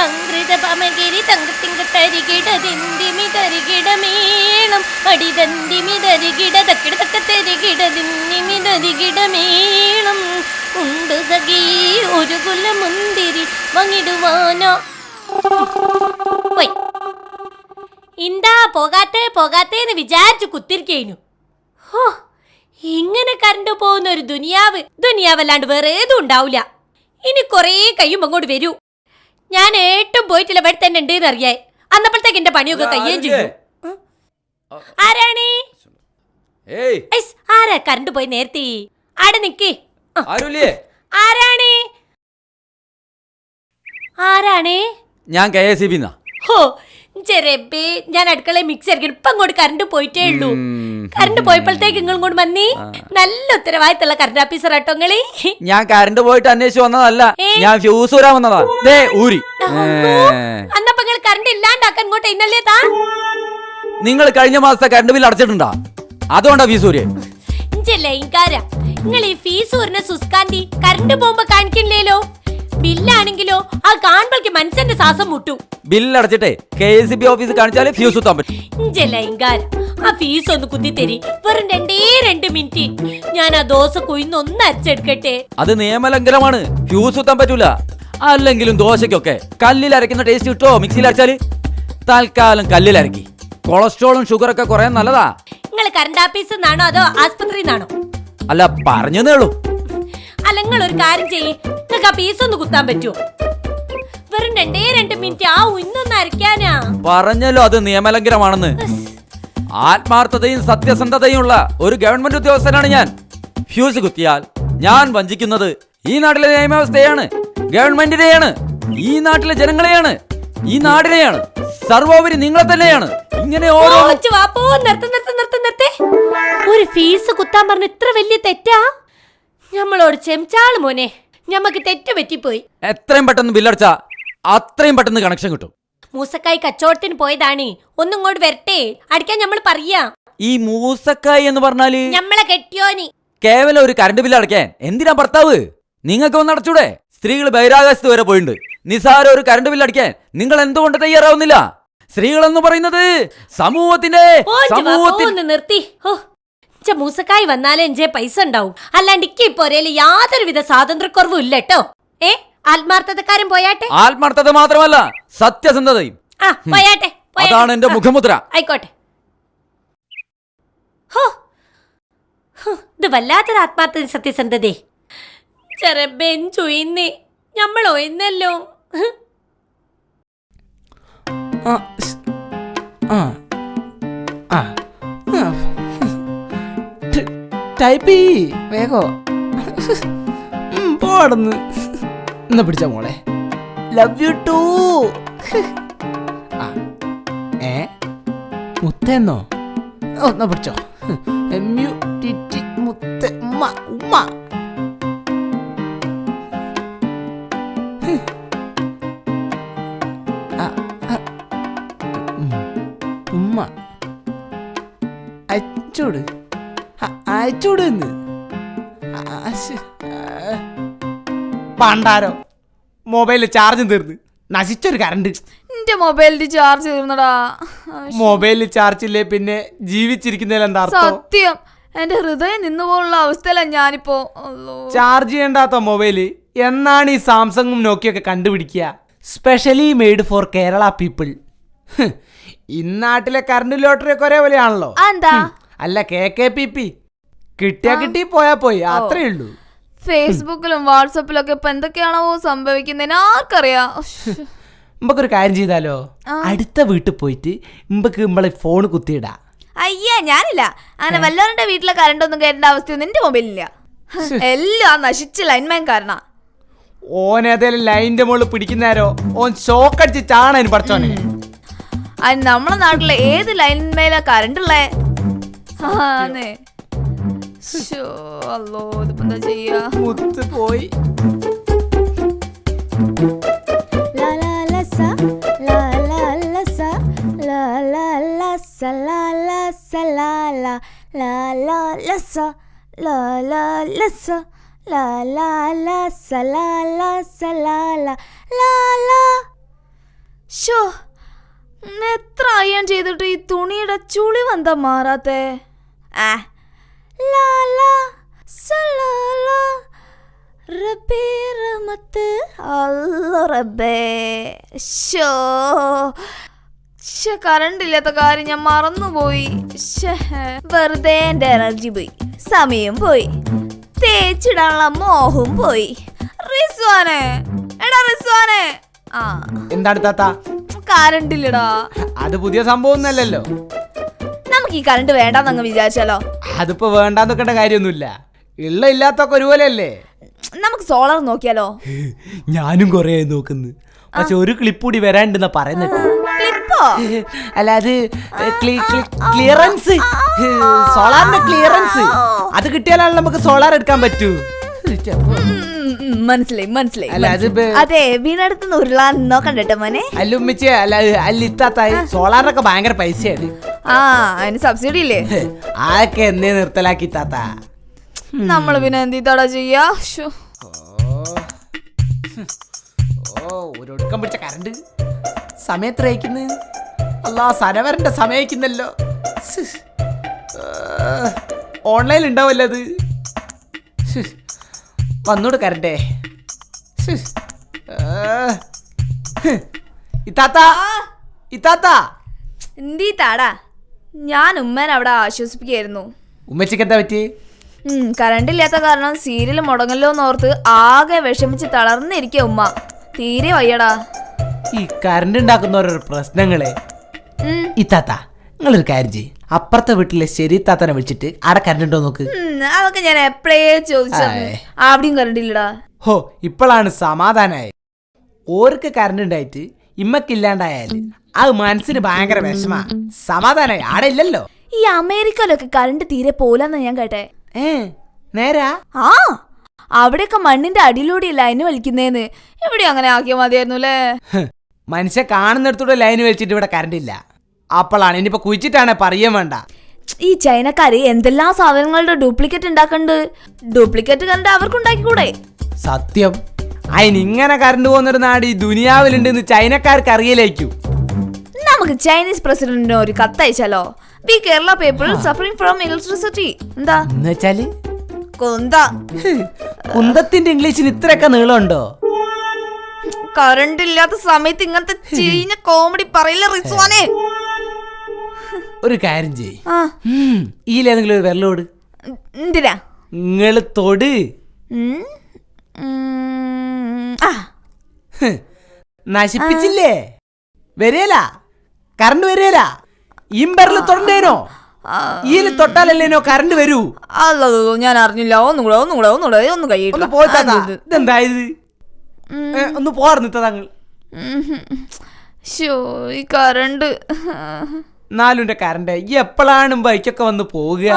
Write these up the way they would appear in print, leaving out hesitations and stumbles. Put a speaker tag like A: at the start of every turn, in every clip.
A: അങ്കൃത പമകിരി തങ്കത്തിങ്കട്ടരികിട ദിന്തിമി തരികിട മേളം അടിതന്തിമി തരികിട തക്കിട തക്ക തരികിട ദിന്തിമി തരികിട മേളം ഉണ്ട് സഖി ഒരു കുല മുന്തിരി വാങ്ങിടുവാനോ. എന്താ പോകാത്തേന്ന് വിചാരിച്ചു കുത്തിരിക്കേനു. ഹോ, ഇങ്ങനെ കറണ്ട് പോകുന്ന ഒരു ദുനിയാവല്ലാണ്ട് വേറെ ഏതും ഉണ്ടാവില്ല. ഇനി കൊറേ കഴിയുമ്പോ അങ്ങോട്ട് വരൂ. ഞാൻ ഏട്ടും പോയിട്ടില്ല, ഇവിടെ തന്നെ ഉണ്ട് അറിയാൻ. അന്നപ്പോഴത്തേക്ക് എന്റെ പണിയൊക്കെ കയ്യേം ചെയ്തു. ആരാണേ? ആരാ കറണ്ട് പോയി നേരത്തെ? ആടെ നിക്കേ. ആരാണേ?
B: ഞാൻ KSEB.
A: ഹോ ചെറബേ, ഞാൻ അടുക്കളയിൽ മിക്സ് ആയിരിക്കും. ഇപ്പൊ അങ്ങോട്ട് കറണ്ട് പോയിട്ടേ ഉള്ളൂ. കറണ്ട് പോയപ്പോഴത്തേക്ക് നിങ്ങൾ ഇങ്ങോട്ട് വന്നി. നല്ല ഉത്തരവാദിത്തമുള്ള കറണ്ട് ഓഫീസർ ആട്ടോ നിങ്ങള്.
B: ഞാൻ കറണ്ട് പോയിട്ട് അന്വേഷിച്ച് വന്നതല്ല, ഞാൻ ഫ്യൂസ് ഊരാൻ വന്നതാ. ഊരി
A: അന്നപ്പോ നിങ്ങൾ കറണ്ട് ഇല്ലാണ്ടാക്കാൻ ഇങ്ങോട്ട് ഇന്നല്ലേ താ.
B: നിങ്ങൾ കഴിഞ്ഞ മാസത്തെ കറണ്ട് ബില്ല് അടച്ചിട്ടുണ്ടാ? അതുകൊണ്ടാ ഫീസ് ഊരിയെ.
A: നിങ്ങൾ ഈ ഫീസ് ഊരിന സുസ്കാന്തി കറണ്ട് പോകുമ്പോ കാണിക്കില്ലേലോ. ബില്ലാണെങ്കിലോ ആ കാണുമ്പോഴേക്ക് മനുഷ്യന്റെ ശ്വാസം മുട്ടു.
B: ബില്ല് അടച്ചിട്ടേ KSEB ഓഫീസ് കാണിച്ചാലേ ഫ്യൂസ് കുത്താൻ പറ്റും.
A: ആ ഫീസ് ഒന്ന് കുത്തി തരി. വെറും 2 മിനിറ്റ്. ഞാൻ ആ ദോശ കൊയ്ന്നൊന്ന് അരച്ചെടുക്കട്ടെ.
B: അത് നിയമലംഘനമാണ്, ഫ്യൂസ് കുത്താൻ പറ്റൂല. അല്ലെങ്കിലും ദോശയ്ക്കൊക്കെ കല്ലിൽ അരയ്ക്കുന്ന ടേസ്റ്റ് കിട്ടോ മിക്സിയിൽ അരച്ചാല്? തൽക്കാലം കല്ലിൽ അരക്കി. കൊളസ്ട്രോളും ഷുഗറൊക്കെ കുറയാൻ നല്ലതാ.
A: നിങ്ങൾ കറണ്ട് ഓഫീസിൽ നിന്നാണോ അതോ ആസ്പത്രിയിൽ നിന്നാണോ?
B: അല്ല, പറഞ്ഞതേ ഉള്ളൂ.
A: അല്ല, നിങ്ങൾ ഒരു കാര്യം ചെയ്യ്, നിങ്ങൾക്ക് ആ പീസ് ഒന്ന് കുത്താൻ പറ്റുമോ? വെറും 2 മിനിറ്റ് ആ ഉന്നൊന്ന് അരയ്ക്കാനാ.
B: പറഞ്ഞല്ലോ അത് നിയമലംഘനമാണെന്ന്. ആത്മാർത്ഥതയും സത്യസന്ധതയും ഉള്ള ഒരു ഗവൺമെന്റ് ഉദ്യോഗസ്ഥനാണ് ഞാൻ. ഫ്യൂസ് കുത്തിയാൽ ഞാൻ വഞ്ചിക്കുന്നത് ഈ നാട്ടിലെ നിയമവ്യവസ്ഥയാണ്, ഗവൺമെന്റിനെയാണ്, ഈ നാട്ടിലെ ജനങ്ങളെയാണ്, ഈ നാടിനെയാണ്, സർവോപരി നിങ്ങളെ തന്നെയാണ്. ഇങ്ങനെ ഓരോ
A: ഒരു ഫീസ് കുത്താൻ പറഞ്ഞ ഇത്ര വലിയ തെറ്റാ? നമ്മളോട് ക്ഷമിച്ചാള് മോനെ, ഞമ്മക്ക് തെറ്റ് പറ്റിപ്പോയി.
B: എത്രയും പെട്ടെന്ന് ബില്ലടിച്ചാ അത്രയും പെട്ടെന്ന് കണക്ഷൻ കിട്ടും.
A: മൂസക്കായി കച്ചവടത്തിന് പോയതാണ്, ഒന്നും ഇങ്ങോട്ട് വരട്ടെ അടിക്കാൻ നമ്മൾ പറയാ.
B: ഈ മൂസക്കായി എന്ന് പറഞ്ഞാല്
A: നമ്മളെ കെട്ടിയോനി.
B: കേവലം ഒരു കറണ്ട് ബില്ല് അടയ്ക്കാൻ എന്തിനാ ഭർത്താവ്? നിങ്ങൾക്ക് ഒന്ന് അടച്ചൂടെ? സ്ത്രീകൾ ബഹിരാകാശത്ത് വരെ പോയിട്ടുണ്ട്. നിസാര ഒരു കറണ്ട് ബില്ല് അടിക്കാൻ നിങ്ങൾ എന്തുകൊണ്ട് തയ്യാറാവുന്നില്ല? സ്ത്രീകളെന്ന് പറയുന്നത് സമൂഹത്തിന്റെ
A: നിർത്തി. മൂസക്കായി വന്നാലേ എന്റെ പൈസ ഉണ്ടാവും, അല്ലാണ്ട് ഇപ്പൊരേല് യാതൊരുവിധ സ്വാതന്ത്ര്യക്കുറവും ഇല്ല കേട്ടോ. ആത്മാർത്ഥതക്കാരൻ പോയാട്ടെ.
B: ആത്മാർത്ഥത മാത്രമല്ല, സത്യസന്ധതയും.
A: പോയാട്ടെ,
B: അതാണ് എന്റെ മുഖമുദ്ര.
A: ആയിക്കോട്ടെ. ഇത് വല്ലാത്തൊരു ആത്മാർത്ഥത സത്യസന്ധതേ. ചെറബെൻ ചുയിന്നേ നമ്മൾ ഒന്നല്ലോ.
C: ടൈപ്പ് വേഗോ പോടന്ന് എന്നാ പിടിച്ച മോളെ. Love you too. മുത്തെന്നോ? എന്നാ പിടിച്ചോ. MUTT മുത്ത ഉമ്മ ഉമ്മ. ഉമ്മ അയച്ചോട് അയച്ചോട്. പണ്ടാരോ മൊബൈലിൽ ചാർജ് തീർന്ന് നശിച്ചൊരു കറണ്ട്.
D: എന്റെ മൊബൈലിൽ ചാർജ് തീർന്നടാ.
C: മൊബൈലിൽ ചാർജ് ഇല്ലേ പിന്നെ ജീവിച്ചിരിക്കുന്നതിൽ എന്താ
D: സത്യം? എന്റെ ഹൃദയം നിന്നുപോലുള്ള അവസ്ഥയിലാണ് ഞാനിപ്പോ.
C: ചാർജ് ചെയ്യേണ്ടാത്ത മൊബൈല് എന്നാണ് ഈ സാംസങ്ങും നോക്കിയൊക്കെ കണ്ടുപിടിക്കുക? Specially made for Kerala people. ഇന്നാട്ടിലെ കറണ്ട് ലോട്ടറി ഒക്കെ ഒരേ പോലെയാണല്ലോ. അല്ല, KKPP. കിട്ടിയാ കിട്ടി, പോയാ പോയി, അത്രേ ഉള്ളൂ.
D: ഫേസ്ബുക്കിലും വാട്സപ്പിലൊക്കെ ഇപ്പൊ എന്തൊക്കെയാണോ സംഭവിക്കുന്നതിന് ആർക്കറിയാം.
C: ഇമ്പക്കൊരു കാര്യം ചെയ്താലോ? അടുത്ത വീട്ടിൽ പോയിട്ട് ഇമ്പളെ ഫോൺ കുത്തിയിടാ.
D: അയ്യേ, ഞാനില്ല. അങ്ങനെ വല്ലവരുടെ വീട്ടിലെ കറണ്ട് ഒന്നും കയറേണ്ട അവസ്ഥയൊന്നും എന്റെ മൊബൈലില്ല. എല്ലാം നശിച്ച ലൈൻമാൻ കാരണ.
C: ഓനേതേലും ലൈനിന്റെ മുകളിൽ പിടിക്കുന്നേരോ ഓൻ ഷോക്കടിച്ച് ചാണാൻ പഠിച്ചോനെ.
D: അതിന് നമ്മളെ നാട്ടിലെ ഏത് ലൈൻമേലാ കറണ്ട് ഉള്ളേ? ഇതിപ്പോ എന്താ ചെയ്യാ?
C: പോയി.
D: ഷോ, എത്ര അയൺ ചെയ്തിട്ട് ഈ തുണിയുടെ ചുളിവ് എന്താ മാറാത്തെ? ലാ ലാ സലാലാ റബ്ബേ റഹ്മത്ത് അല്ലാ റബ്ബേ. ഷോ, കറണ്ട് ഇല്ലാത്ത കാര്യം ഞാൻ മറന്നുപോയി. വെറുതെ എന്റെ എനർജി പോയി, സമയം പോയി, തേച്ചിടാനുള്ള മോഹം പോയി. റിസ്വാനെ, എടാ റിസ്വാനെ.
C: എന്താണ് താത്ത?
D: കറണ്ട് ഇല്ലടാ.
C: അത് പുതിയ സംഭവം ഒന്നല്ലല്ലോ.
D: നമുക്ക് ഈ കറണ്ട് വേണ്ടാന്നങ്ങ് വിചാരിച്ചാലോ?
C: അതിപ്പോ വേണ്ടാന്ന് വെക്കേണ്ട കാര്യമൊന്നുമില്ല. ഇല്ലാത്തൊക്കെ ഒരുപോലെയല്ലേ.
D: നമുക്ക് സോളാർ നോക്കിയാലോ?
C: ഞാനും കൊറേ നോക്കുന്നു. പക്ഷെ ഒരു ക്ലിപ്പ് കൂടി വരാണ്ടെന്നാ പറയുന്നത്.
D: ക്ലിപ്പോ?
C: അല്ല, അത് ക്ലിയറൻസ്, സോളാറിന്റെ ക്ലിയറൻസ്. അത് കിട്ടിയാലാണ് നമുക്ക് സോളാർ എടുക്കാൻ പറ്റൂ.
D: മനസ്സിലായി.
C: അല്ല, അത്
D: അതെ, വീണടുത്ത് ഉരുളാൻ നോക്കണ്ടോ മോനെ?
C: അല്ലുമ്മിച്ചേ, അല്ല ഇത്താത്തായി, സോളാറിനൊക്കെ ഭയങ്കര പൈസയാണ്.
D: അതിന് സബ്സിഡി ഇല്ലേ?
C: ആക്കെ എന്നേ നിർത്തലാക്കി താത്ത.
D: നമ്മള് പിന്നെ എന്തിട്ടാ ചെയ്യാ?
C: ഒരൊടുക്കം പിടിച്ച കറണ്ട് സമയത്ത് അയക്കുന്നു. അല്ലാ, സനവരന്റെ സമയക്കുന്നല്ലോ. ഓൺലൈനിൽ ഉണ്ടാവല്ലോ അത്. വന്നോട് കരണ്ടേ.
D: എന്തിട്ടാടാ? ഞാൻ ഉമ്മേനെ അവിടെ ആശ്വസിപ്പിക്കായിരുന്നു.
C: ഉമ്മച്ചിക്ക് എന്താ പറ്റി?
D: കറണ്ട് ഇല്ലാത്ത കാരണം സീരിയൽ മുടങ്ങല്ലോ എന്നോർത്ത് ആകെ വിഷമിച്ച് തളർന്നിരിക്കുക ഉമ്മ. തീരെ വയ്യടാ.
C: ഈ കറണ്ട് ഉണ്ടാക്കുന്നവരോ പ്രശ്നങ്ങളെ. ഇത്താത്ത, നിങ്ങളൊരു കാര്യം ചെയ്യ്, അപ്പുറത്തെ വീട്ടിലെ ശരി താത്തനെ വിളിച്ചിട്ട് ആടെ കറണ്ട് ഉണ്ടോ നോക്ക്.
D: അതൊക്കെ ഞാൻ എപ്പോഴേ ചോദിച്ചു. അവിടെയും കറണ്ട് ഇല്ലടാ.
C: ഹോ, ഇപ്പോഴാണ് സമാധാനായി. ഓർക്ക് കറണ്ട് ഉണ്ടായിട്ട് ഇമ്മക്കില്ലാണ്ടായാല് അത് മനസ്സിന് ഭയങ്കര വിഷമാ. സമാധാനായി. ആടെ ഇല്ലല്ലോ.
D: ഈ അമേരിക്കയിലൊക്കെ കറണ്ട് തീരെ പോലെന്നാ ഞാൻ കേട്ടെ.
C: നേരാ?
D: അവിടെയൊക്കെ മണ്ണിന്റെ അടിയിലൂടെ ലൈന് വലിക്കുന്നേന്ന്. ഇവിടെ അങ്ങനെ ആക്കിയാൽ മതിയായിരുന്നു അല്ലേ?
C: മനുഷ്യ കാണുന്നിടത്തൂടെ ലൈന് വലിച്ചിട്ട് ഇവിടെ കറണ്ട് ഇല്ല. അപ്പോഴാണ് ഇനിയിപ്പോ കുഴിച്ചിട്ടാണ് പറയാൻ വേണ്ട.
D: ഈ ചൈനക്കാര് എന്തെല്ലാം സാധനങ്ങളുടെ ഡ്യൂപ്ലിക്കേറ്റ് ഉണ്ടാക്കണ്ട്. ഡ്യൂപ്ലിക്കേറ്റ് കറണ്ട് അവർക്ക് ഉണ്ടാക്കിക്കൂടെ?
C: സത്യം. അതിനിങ്ങനെ കറണ്ട് പോകുന്നൊരു നാട് ഈ ദുനിയാവിലുണ്ടെന്ന് ചൈനക്കാർക്ക് അറിയില്ലേക്കും.
D: നമുക്ക് ചൈനീസ് പ്രസിഡന്റിന് ഒരു കത്തയച്ചാലോ? We Kerala people suffering from electricity. എന്താ
C: എന്ന് വെച്ചാല്?
D: കുന്തത്തിന്റെ
C: ഇംഗ്ലീഷിന് ഇത്രയൊക്കെ നീളമുണ്ടോ?
D: കറണ്ട് ഇല്ലാത്ത സമയത്ത് ഇങ്ങനത്തെ ചീഞ്ഞ കോമഡി പറയില്ല റിസ്വാനെ.
C: ഒരു കാര്യം ചെയ്യ്, ഈലേതെങ്കിലും ഒരു വെള്ളോട്.
D: എന്തിനാ?
C: നിങ്ങള് തൊട്. നശിപ്പിച്ചില്ലേ? വരികല, കറണ്ട് വരികല. ഈമ്പറിൽ തൊണ്ടേനോ? ഈല് തൊട്ടാലല്ലേനോ കറണ്ട് വരൂ.
D: അല്ലോ, ഞാൻ അറിഞ്ഞില്ല. ഒന്ന് കഴിയും.
C: ഇതെന്തായത്? ഒന്ന് പോർന്നിത്ത താങ്കൾ.
D: ഈ കറണ്ട്
C: നാലുന്റെ കറണ്ട് ഈ എപ്പോഴാണ് ബൈക്കൊക്കെ വന്ന് പോവുക?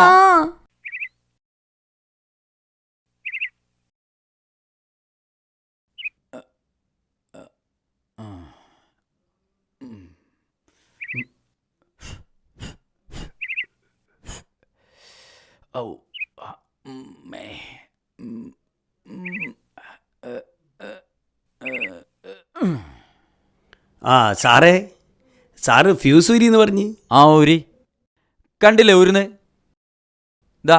E: സാറ് ഫ്യൂസ് ഊരി എന്ന് പറഞ്ഞ്.
B: ഊരി കണ്ടില്ലേ ഊരുന്ന്? ഇതാ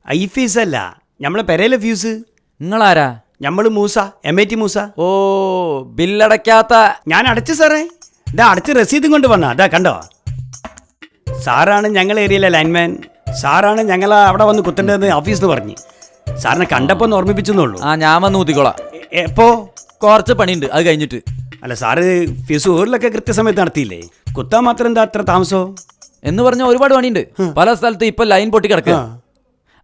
E: ഐഫീസ് അല്ല, നമ്മളെ പെരയിലെ ഫ്യൂസ്.
B: നിങ്ങളാരാ?
E: നമ്മൾ മൂസ, MAT മൂസ.
B: ഓ, ബില്ലടയ്ക്കാത്ത.
E: ഞാൻ അടച്ചു സാറേ. ഇതാ അടച്ച് രസീതും കൊണ്ട് വന്നാ. അതാ കണ്ടോ? സാറാണ് ഞങ്ങളെ ഏരിയയിലെ ലൈൻമാൻ. സാറാണ് ഞങ്ങളെ അവിടെ വന്ന് കുത്തേണ്ടതെന്ന് ഓഫീസിൽ പറഞ്ഞ്. സാറിനെ കണ്ടപ്പോ ഒന്ന് ഓർമ്മിപ്പിച്ചെന്നുള്ളൂ.
B: ഞാൻ വന്ന് ഊതിക്കോളാം.
E: എപ്പോ?
B: കുറച്ച് പണിയുണ്ട്, അത് കഴിഞ്ഞിട്ട്.
E: അല്ല സാറ് ഫ്യൂസ് ഊരിലൊക്കെ കൃത്യസമയത്ത് നടത്തിയില്ലേ? കുത്താൻ മാത്രം എന്താ അത്ര താമസോ?
B: എന്ന് പറഞ്ഞ ഒരുപാട് പണിയുണ്ട്. പല സ്ഥലത്ത് ഇപ്പൊ ലൈൻ പൊട്ടി കിടക്കുക.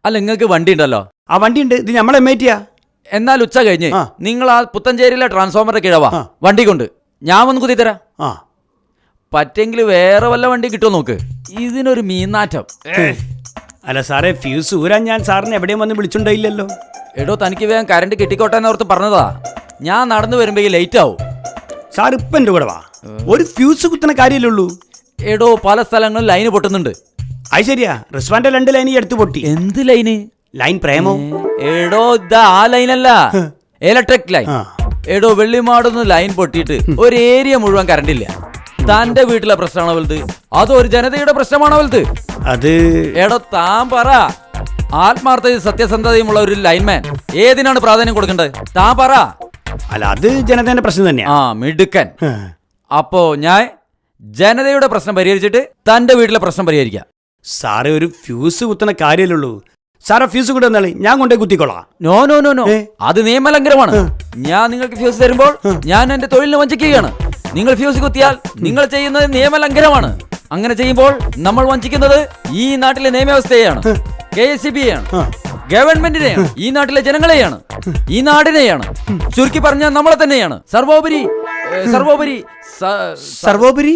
B: അല്ല, നിങ്ങൾക്ക് വണ്ടി ഉണ്ടല്ലോ?
E: ആ വണ്ടി ഉണ്ട്. ഇത് നമ്മളെ MATയാ.
B: എന്നാൽ ഉച്ച കഴിഞ്ഞ് നിങ്ങൾ ആ പുത്തഞ്ചേരിയിലെ ട്രാൻസ്ഫോമറിന്റെ കിഴവാ വണ്ടി കൊണ്ട് ഞാൻ വന്ന് കുത്തിത്തരാം. പറ്റെങ്കിൽ വേറെ വല്ല വണ്ടി കിട്ടുമോ നോക്ക്. ഇതിനൊരു മീനാറ്റം.
E: അല്ല സാറേ, ഫ്യൂസ് ഊരാൻ ഞാൻ സാറിന് എവിടെയും വന്ന് വിളിച്ചുണ്ടായില്ലല്ലോ.
B: എടോ, തനിക്ക് വേഗം കറണ്ട് കിട്ടിക്കോട്ടെ എന്നോർത്ത് പറഞ്ഞതാ. ഞാൻ നടന്നു വരുമ്പോ ലേറ്റ് ആവും.
E: സാർ ഇപ്പം എൻ്റെ കൂടെ വാ. ഒരു ഫ്യൂസ് കുത്തുന്ന കാര്യമല്ലുള്ളൂ.
B: എടോ, പല സ്ഥലങ്ങളിലും ലൈന് പൊട്ടുന്നുണ്ട്.
E: അത് ശരിയാ. റിസ്വാന്റെ 2 ലൈൻ എടുത്ത് പൊട്ടി.
B: എന്ത് ലൈന്?
E: ലൈൻ പ്രേമോ?
B: എടോ, ഇതാ ആ ലൈനല്ല, ഇലക്ട്രിക് ലൈൻ. എടോ വെള്ളിമാടുന്ന് ലൈൻ പൊട്ടിയിട്ട് ഒരു ഏരിയ മുഴുവൻ കറണ്ടില്ല. തന്റെ വീട്ടിലെ പ്രശ്നമാണോ വലുത് അതോ ഒരു ജനതയുടെ പ്രശ്നമാണോ വലുത്?
E: അത്
B: എടോ താൻ പറ. ആത്മാർത്ഥതയും സത്യസന്ധതയുമുള്ള ഒരു ലൈൻമാൻ ഏതിനാണ് പ്രാധാന്യം കൊടുക്കേണ്ടത്? താൻ പറ.
E: അല്ല, അത് ജനതേന്റെ പ്രശ്നം തന്നെയാ.
B: ആ മിടുക്കൻ. അപ്പോ ഞാൻ ജനതയുടെ പ്രശ്നം പരിഹരിച്ചിട്ട് തന്റെ വീട്ടിലെ പ്രശ്നം പരിഹരിക്കാം.
E: സാറേ, ഒരു ഫ്യൂസ് കുത്തുന്ന കാര്യമല്ലുള്ളൂ. സാറെ ഫ്യൂസ് കൂടെ വന്നാളി, ഞാൻ കൊണ്ടേ കുത്തിക്കോളാം.
B: നോ നോ നോ നോ, അത് നിയമലംഘനമാണ്. ഞാൻ നിങ്ങൾക്ക് ഫ്യൂസ് തരുമ്പോൾ ഞാൻ എന്റെ തൊഴിലിനെ വഞ്ചിക്കുകയാണ്. നിങ്ങൾ ഫ്യൂസ് കുത്തിയാൽ നിങ്ങൾ ചെയ്യുന്നത് നിയമലംഘനമാണ്. അങ്ങനെ ചെയ്യുമ്പോൾ നമ്മൾ വഞ്ചിക്കുന്നത് ഈ നാട്ടിലെ നിയമവ്യവസ്ഥയെയാണ്, KSEB-യാണ്, ഗവൺമെന്റിനെയാണ്, ഈ നാട്ടിലെ ജനങ്ങളെയാണ്, ഈ നാടിനെയാണ്. ചുരുക്കി പറഞ്ഞാൽ നമ്മളെ തന്നെയാണ്. സർവോപരി സർവോപരി
E: സർവോപരി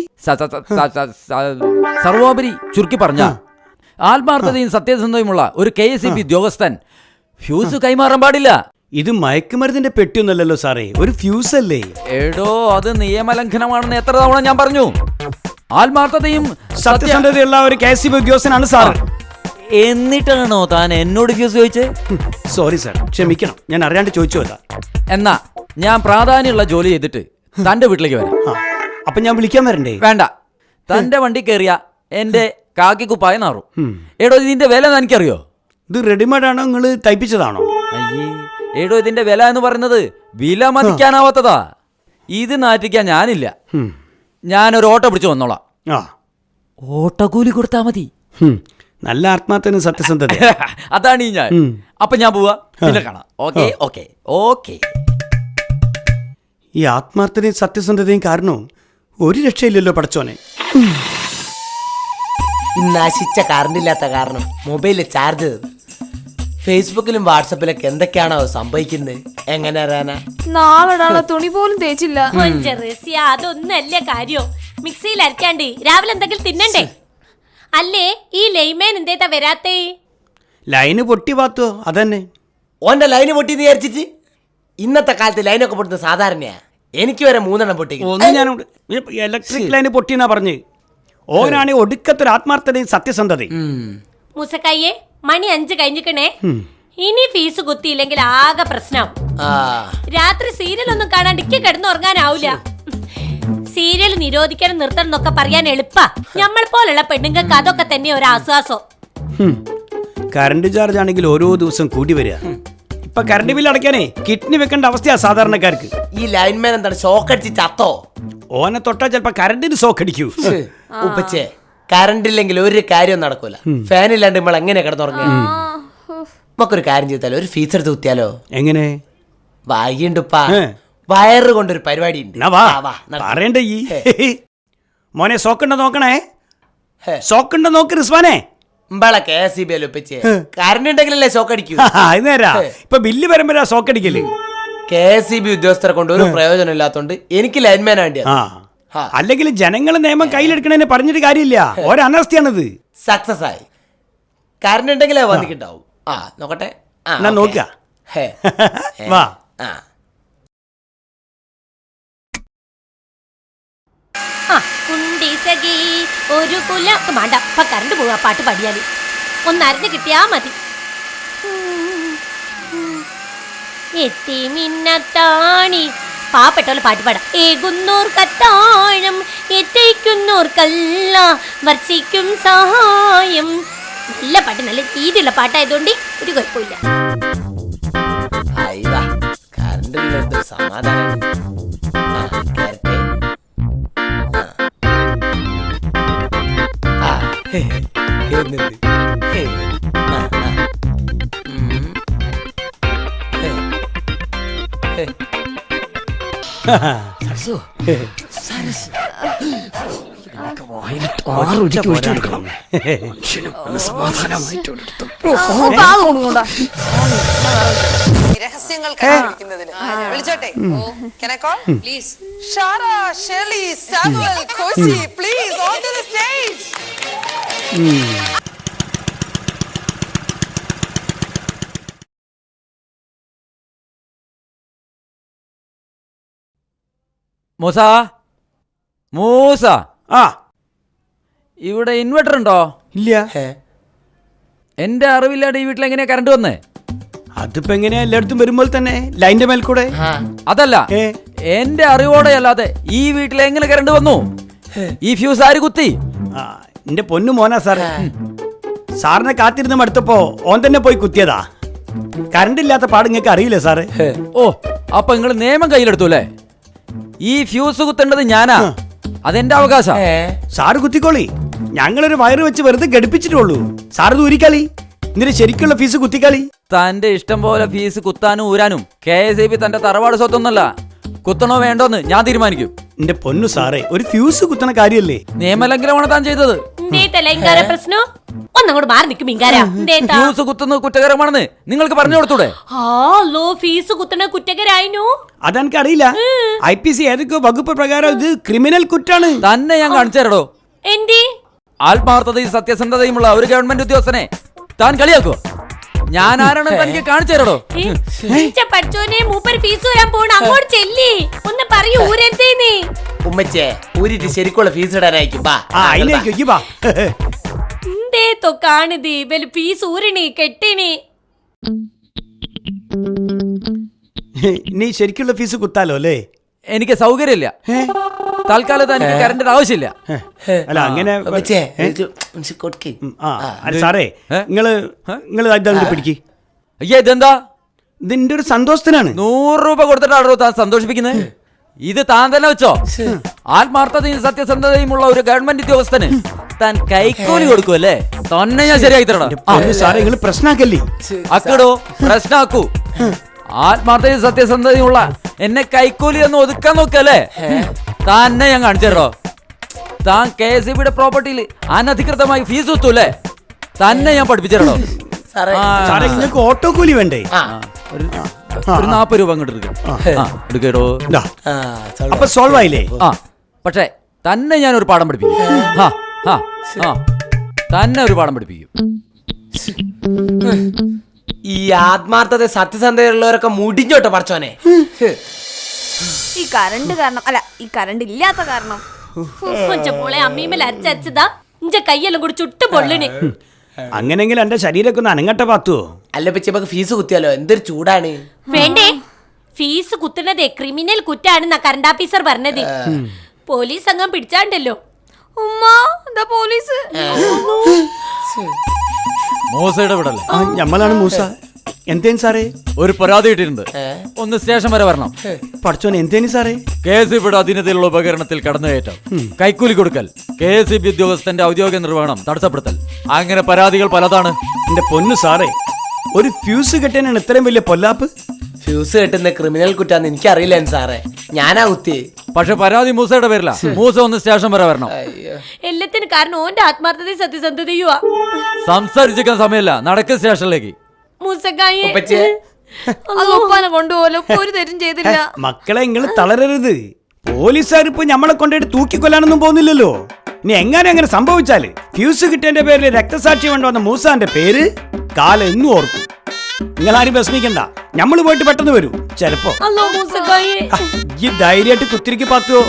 B: സർവോപരി ചുരുക്കി പറഞ്ഞ ആത്മാർത്ഥതയും സത്യസന്ധതയുമുള്ള ഒരു KSEB ഉദ്യോഗസ്ഥൻ ഫ്യൂസ് കൈമാറാൻ പാടില്ല.
E: ഇത് മയക്കുമരുന്നിന്റെ പെട്ടിയൊന്നല്ലല്ലോ സാറേ, ഒരു ഫ്യൂസ് അല്ലേ?
B: എടോ, അത് നിയമലംഘനമാണെന്ന് എത്ര തവണ ഞാൻ പറഞ്ഞു. ആത്മാർത്ഥതയും
E: സത്യസന്ധതയുള്ള ഒരു KSEB ഉദ്യോഗസ്ഥനാണ് സാർ.
B: എന്നിട്ടാണോ താൻ എന്നോട് ഫ്യൂസ് ചോദിച്ചേ?
E: സോറി സാർ, ക്ഷമിക്കണം, ഞാൻ അറിയാണ്ട് ചോദിച്ചു അതാ.
B: എന്നാ ഞാൻ പ്രാധാന്യമുള്ള ജോലി ചെയ്തിട്ട് തന്റെ വീട്ടിലേക്ക് വരാം.
E: അപ്പൊ ഞാൻ വിളിക്കാൻ വരണ്ടേ?
B: വേണ്ട, തന്റെ വണ്ടി കയറിയ എന്റെ കാക്കി കുപ്പായ നാറും. എടോ, ഇതിന്റെ വില എനിക്കറിയോ?
E: ഇത് റെഡിമെയ്ഡ് ആണോ, നിങ്ങൾ തയ്പ്പിച്ചതാണോ?
B: അയ്യേ, എടോ, ഇതിന്റെ വില എന്ന് പറയുന്നത് വില മതിക്കാനാവാത്തതാ. ഇത് നാറ്റിക്കാൻ ഞാനില്ല. ഞാനൊരു ഓട്ടോ പിടിച്ചു വന്നോളാം. ഓട്ടോ കൂലി കൊടുത്താ മതി.
E: നല്ല ആത്മാർത്ഥനും സത്യസന്ധത.
B: അതാണ് ഈ ഞാൻ. അപ്പൊ ഞാൻ പോവാ, പിന്നെ കാണാം. Okay okay okay.
E: ഈ ആത്മാർത്ഥതയും സത്യസന്ധതയും കാരണവും ഒരു രക്ഷയില്ലല്ലോ പടച്ചോനെ.
C: നശിച്ച കറണ്ടില്ലാത്ത കാരണം മൊബൈലിൽ ചാർജ് ചെയ്തു. ഫേസ്ബുക്കിലും വാട്സപ്പിലൊക്കെ എന്തൊക്കെയാണോ സംഭവിക്കുന്നത്, എങ്ങനെ അറിയാനാ?
D: നാളെ തുണി പോലും തേച്ചില്ല.
A: അതൊന്നല്ല കാര്യം. മിക്സിയിൽ അരക്കാണ്ട് രാവിലെ എന്തെങ്കിലും തിന്നണ്ടേ? അല്ലേ ഈ ലൈമേൻ എന്തേതാ വരാത്തേ?
E: ലൈന് പൊട്ടി പാത്തോ? അതന്നെ.
C: ഓന്റെ ലൈന് പൊട്ടി വിചാരിച്ചിട്ട് ഇന്നത്തെ കാലത്ത് ലൈനൊക്കെ പൊട്ടുന്നത് സാധാരണയാ. എനിക്ക് വരെ 3 പൊട്ടി.
E: ഒന്ന് ഞാൻ ഇലക്ട്രിക് ലൈന് പൊട്ടിയെന്നാ പറഞ്ഞ്. ഓനാണ് ഒടുക്കത്തൊരു ആത്മാർത്ഥതയും സത്യസന്ധതയും.
A: മൂസക്കായെ, മണി 5 കഴിഞ്ഞിക്കണേ. ഇനി ഫീസ് കുത്തിയില്ലെങ്കിൽ ആകെ പ്രശ്നം. രാത്രി സീരിയൽ ഒന്നും കാണാണ്ട് ഇക്ക് കിടന്നുറങ്ങാനാവൂല. സീരിയൽ നിരോധിക്കണം നിർത്തണം എന്നൊക്കെ പറയാൻ എളുപ്പാ. നമ്മൾ പോലുള്ള പെണ്ണുങ്ങൾക്ക് അതൊക്കെ തന്നെ ഒരു ആശ്വാസം.
E: കറണ്ട് ചാർജ് ആണെങ്കിൽ ഓരോ ദിവസം കൂടി വരിക. ഇപ്പൊ കറണ്ട് ബില്ല് അടയ്ക്കാനേ കിഡ്നി വെക്കേണ്ട അവസ്ഥയാ സാധാരണക്കാർക്ക്.
C: ഈ ലൈൻമാൻ എന്താണ് ഷോക്ക് അടിച്ച് ചത്തോ?
E: ഓനെ തൊട്ടാ ചിലപ്പോ കറണ്ടിന് ഷോക്ക് അടിക്കൂ.
C: ഉപ്പച്ചേ, കറണ്ട് ഇല്ലെങ്കിൽ ഒരു കാര്യം നടക്കൂല. ഫാൻ ഇല്ലാണ്ട് നമ്മൾ എങ്ങനെ കിടന്നുറങ്ങ? നമുക്കൊരു കാര്യം ചെയ്താലോ, ഒരു ഫീസ് എടുത്ത് കുത്തിയാലോ?
E: എങ്ങനെ?
C: വൈകിണ്ടുപ്പാ, വയറ് കൊണ്ടൊരു പരിപാടി ഉണ്ട്.
E: പറയണ്ടേ ഈ മോനെ, സോക്കുണ്ടോ നോക്കണേ, സോക്കുണ്ടോ നോക്ക് റിസ്വാനെ.
C: KSEB കറണ്ട് ഉണ്ടെങ്കിലല്ലേ ഷോക്ക് അടിക്കൂ.
E: നേരാ, ഇപ്പൊ ബില്ല് വരുമ്പോഴാ ഷോക്ക് അടിക്കല്.
C: KSEB ഉദ്യോഗസ്ഥരെ കൊണ്ട് ഒരു പ്രയോജനം ഇല്ലാത്തോണ്ട് എനിക്ക് ലൈൻമാൻ വേണ്ടിയാ.
E: അല്ലെങ്കിൽ ജനങ്ങൾ നിയമം കയ്യിലെടുക്കണേന്ന് പറഞ്ഞിട്ട് കാര്യമില്ല. ഒരനവസ്ഥയാണിത്.
C: സക്സസ് ആയി. കറണ്ട് ഉണ്ടെങ്കിലേ വന്നിട്ടുണ്ടാവും. നോക്കട്ടെ,
E: നോക്ക വാ.
A: ഒരു കുല വേണ്ട, ഇപ്പൊ കറണ്ട് പോവാ. പാട്ട് പാടിയാല് ഒന്നരഞ്ഞ് കിട്ടിയാ മതി. എത്തി മിന്നത്താണി പാവപ്പെട്ടോലെ പാട്ട് പാടാം. ഏകുന്നൂർ കത്താഴം എത്തിക്കുന്നൂർ കല്ല വർഷിക്കും സഹായം. നല്ല പാട്ട്, നല്ല രീതിയുള്ള പാട്ടായതുകൊണ്ട് ഒരു കുഴപ്പമില്ല.
C: കറണ്ട് സമാധാനം.
F: രഹസ്യങ്ങൾ കണ്ടുപിടിക്കുന്നതിന് വിളിച്ചോട്ടെ. Can I call? Please. Shara, Shirley, Samuel, Kosi, please onto the stage.
B: Musa, Musa, ഇവിടെ ഇൻവെർട്ടർ ഉണ്ടോ?
E: ഇല്ല.
B: എന്റെ അറിവില്ലാണ്ട് ഈ വീട്ടിൽ എങ്ങനെയാ കറണ്ട് വന്നേ?
E: അതിപ്പോ എങ്ങനെയാ എല്ലായിടത്തും വരുമ്പോൾ തന്നെ ലൈന്റെ മേൽ കൂടെ?
B: അതല്ല,
E: ഏ?
B: എന്റെ അറിവോടെ അല്ലാതെ ഈ വീട്ടിൽ എങ്ങനെ കറണ്ട് വന്നു? ഈ ഫ്യൂസ് ആര് കുത്തി?
E: ആ, എന്റെ പൊന്നു മോനാ സാറേ. സാറിനെ കാത്തിരുന്ന് മടുത്തപ്പോ ഓൻ തന്നെ പോയി കുത്തിയതാ. കറണ്ട് ഇല്ലാത്ത പാട് നിങ്ങൾക്ക് അറിയില്ല സാറേ.
B: ഓ, അപ്പൊ നിങ്ങൾ നിയമം കയ്യിലെടുത്തു അല്ലേ? ഈ ഫ്യൂസ് കുത്തേണ്ടത് ഞാനാ, അതെന്റെ അവകാശം.
E: സാറ് കുത്തിക്കോളി. ഞങ്ങളൊരു വയറ് വെച്ച് വെറുതെ ഘടിപ്പിച്ചിട്ടുള്ളൂ. സാറ് ദൂരിക്കളി, എന്നിട്ട് ശരിക്കുള്ള ഫീസ് കുത്തിക്കളി.
B: തന്റെ ഇഷ്ടം പോലെ ഫീസ് കുത്താനും ഊരാനും KSEB തന്റെ തറവാട് സ്വത്തൊന്നല്ല. കുത്തണോ വേണ്ടോന്ന് ഞാൻ തീരുമാനിക്കും.
E: എന്റെ പൊന്നു സാറേ, ഒരു ഫ്യൂസ് കുത്തണ കാര്യല്ലേ?
B: നിയമലംഘനമാണ് താൻ ചെയ്തത്.
A: പ്രശ്നം ഒന്നങ്ങോട്ട് മാറി നിൽക്കും ഇങ്കാരാ.
B: ഫ്യൂസ് കുത്തുന്നത് കുറ്റകരമാണെന്ന് നിങ്ങൾക്ക് പറഞ്ഞു കൊടുത്തൂടെ?
A: ഫീസ് കുത്തണ കുറ്റകരായിനു.
E: അതെനിക്ക് അറിയില്ല. IPC ഏതൊക്കെ വകുപ്പ് പ്രകാരം ഇത് ക്രിമിനൽ കുറ്റാണ്.
B: തന്നെ ഞാൻ കാണിച്ചു തരടോ.
A: എന്തേ?
B: ആത്മാർത്ഥതയും സത്യസന്ധതയുമുള്ള ഒരു ഗവൺമെന്റ് ഉദ്യോഗസ്ഥനെ താൻ കളിയാക്കോ? ഞാൻ ആരാണ് തനിക്ക് കാണിച്ചു തരടോ.
A: പഠിച്ചോനെ മൂപ്പര് ഫീസ് വരാൻ പോണ, അങ്ങോട്ട് ചെല്ലി ഒന്ന് പറയൂ ഊരെന്തേന്ന്.
C: ഉമ്മച്ചേ ഊരിട്ട് ശരിക്കുള്ള ഫീസ് ഇടാനായിരിക്കും.
E: അതിലേക്ക് വാ.
A: എന്തേത്തോ കാണുത് ഇവല് ഫീസ് ഊരണി കെട്ടിണി.
E: നീ ശരിക്കുള്ള ഫീസ് കുത്താലോ അല്ലേ?
B: എനിക്ക് സൗകര്യമില്ല. തൽക്കാലത്ത് എനിക്ക് കറണ്ടിന്റെ ആവശ്യമില്ല.
E: അല്ല അങ്ങനെ
C: കൊടുക്ക്.
E: അല്ല സാറേ, നിങ്ങള് ഇതങ്ങോട്ട് പിടിക്ക്.
B: അയ്യേ, ഇതെന്താ?
E: ഇതിന്റെ ഒരു സന്തോഷത്തിനാണ്.
B: 100 രൂപ കൊടുത്തിട്ടാണോ താൻ സന്തോഷിപ്പിക്കുന്നത്? ഇത് താൻ തന്നെ വെച്ചോ. ആത്മാർത്ഥതയും സത്യസന്ധതയുമുള്ള ഒരു ഗവൺമെന്റ് ഉദ്യോഗസ്ഥന് താൻ കൈക്കൂലി കൊടുക്കുമല്ലേ? തന്നെ ഞാൻ ശരിയാക്കി തരണം.
E: സാറേ, നിങ്ങൾ പ്രശ്നാക്കല്ലേ?
B: അക്കടോ, പ്രശ്നാക്കൂ. ആത്മാർത്ഥതയും സത്യസന്ധതയുമുള്ള എന്നെ കൈക്കൂലി എന്ന് ഒതുക്കാൻ നോക്കല്ലേ? തന്നെ ഞാൻ കാണിച്ചു തരോ. താൻ KSEBയുടെ പ്രോപ്പർട്ടിയിൽ അനധികൃതമായി ഫീസ് കുത്തൂല്ലേ? തന്നെ ഞാൻ പഠിപ്പിച്ചിരോ.
E: സാറേ, നിങ്ങൾക്ക് ഓട്ടോ കൂലി വേണ്ടേ?
B: ഒരു 40 രൂപ അങ്ങോട്ട് എടുക്കടോ.
E: അപ്പൊ സോൾവ് ആയില്ലേ?
B: പക്ഷേ തന്നെ ഞാൻ ഒരു പാഠം പഠിപ്പിക്കും. തന്നെ ഒരു പാഠം പഠിപ്പിക്കും.
C: ഈ ആത്മാർത്ഥത സത്യസന്ധതയുള്ളവരൊക്കെ മുടിഞ്ഞോട്ടോ പറച്ചോനെ.
D: ഈ കറണ്ട് കാരണം അല്ല, ഈ കറണ്ട് ഇല്ലാത്ത കാരണം
A: മോളെ അമ്മീമേൽ അരച്ചതാ ഇഞ്ച കയ്യെല്ലാം കൂടി ചുട്ടു പൊള്ളിന്.
E: അങ്ങനെങ്കിൽ എന്റെ ശരീരമൊക്കെ ഒന്ന് അനങ്ങട്ട പാത്തുവോ?
C: അല്ല പറ്റി നമുക്ക് ഫീസ് കുത്തിയാലോ? എന്തൊരു ചൂടാണ്.
A: വേണ്ടേ? ഫീസ് കുത്തുന്നതേ ക്രിമിനൽ കുറ്റാണെന്നാ കറണ്ട് ഓഫീസർ പറഞ്ഞത്. പോലീസ് സംഘം പിടിച്ചാണ്ടല്ലോ.
D: ഉമ്മ എന്താ പോലീസ്?
B: മൂസയുടെ വിടല്ലേ?
E: ഞമ്മളാണ് മൂസ. എന്തേന് സാറേ?
B: ഒരു പരാതി കിട്ടിയിട്ടുണ്ട്. ഒന്ന് സ്റ്റേഷൻ വരെ വരണം.
E: പഠിച്ചോനെ, എന്തേന് സാറേ?
B: KSEBയുടെ അധീനതയിലുള്ള ഉപകരണത്തിൽ കടന്നുകയറ്റം, കൈക്കൂലി കൊടുക്കൽ, KSEB ഉദ്യോഗസ്ഥന്റെ ഔദ്യോഗിക നിർവഹണം തടസ്സപ്പെടുത്തൽ, അങ്ങനെ പരാതികൾ പലതാണ്.
E: എന്റെ പൊന്നു സാറേ, ഒരു ഫ്യൂസ് കെട്ടാനാണ് ഇത്രയും വലിയ പൊല്ലാപ്പ്?
C: ഫ്യൂസ് കെട്ടുന്ന ക്രിമിനൽ കുറ്റാന്ന് എനിക്കറിയില്ല സാറേ. ഞാനാ കുത്തി.
B: പക്ഷെ പരാതി മൂസയുടെ പേരില്ല. മൂസ ഒന്ന് സ്റ്റേഷൻ വരെ വരണം.
A: എല്ലാത്തിനും കാരണം ഓന്റെ ആത്മാർത്ഥതയും സത്യസന്ധതയുവാ.
B: സംസാരിച്ചിരിക്കാൻ സമയമില്ല, നടക്ക് സ്റ്റേഷനിലേക്ക്.
A: മൂസക്കായി
D: അത് ഒപ്പാനെ കൊണ്ടുപോലോ, ഒരു തെറ്റും ചെയ്തില്ല.
E: മക്കളെ, നിങ്ങൾ തളരരുത്. പോലീസുകാർ ഇപ്പൊ ഞമ്മളെ കൊണ്ടുപോയിട്ട് തൂക്കിക്കൊല്ലാനൊന്നും പോകുന്നില്ലല്ലോ. ഇനി എങ്ങനെ സംഭവിച്ചാല് ഫ്യൂസ് കിട്ടിയതിന്റെ പേരിൽ രക്തസാക്ഷി കൊണ്ടുവന്ന മൂസാന്റെ പേര് കാലം എന്നും ഓർക്കും. നിങ്ങളാരും വിഷമിക്കണ്ട, ഞമ്മള് പോയിട്ട് പെട്ടെന്ന് വരൂ. ചിലപ്പോ ഈ ധൈര്യമായിട്ട് കുത്തിരിക്ക് പാത്തുവോ.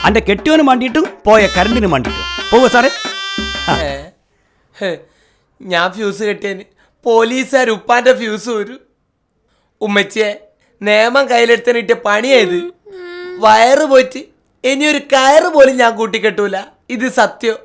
E: അന്റെ കെട്ടിയോന് വേണ്ടിയിട്ടും പോയ കരണ്ടിന് വേണ്ടിയിട്ടും പോവോ സാറേ?
C: ഞാൻ ഫ്യൂസ് കെട്ടിയന് പോലീസുകാർ ഉപ്പാന്റെ ഫ്യൂസ് വരും. ഉമ്മച്ചിയെ നിയമം കയ്യിലെടുത്തിട്ട് പണിയായത്. വയറ് പോയിട്ട് ഇനിയൊരു കയറ് പോലും ഞാൻ കൂട്ടിക്കെട്ടൂല. ഇത് സത്യം.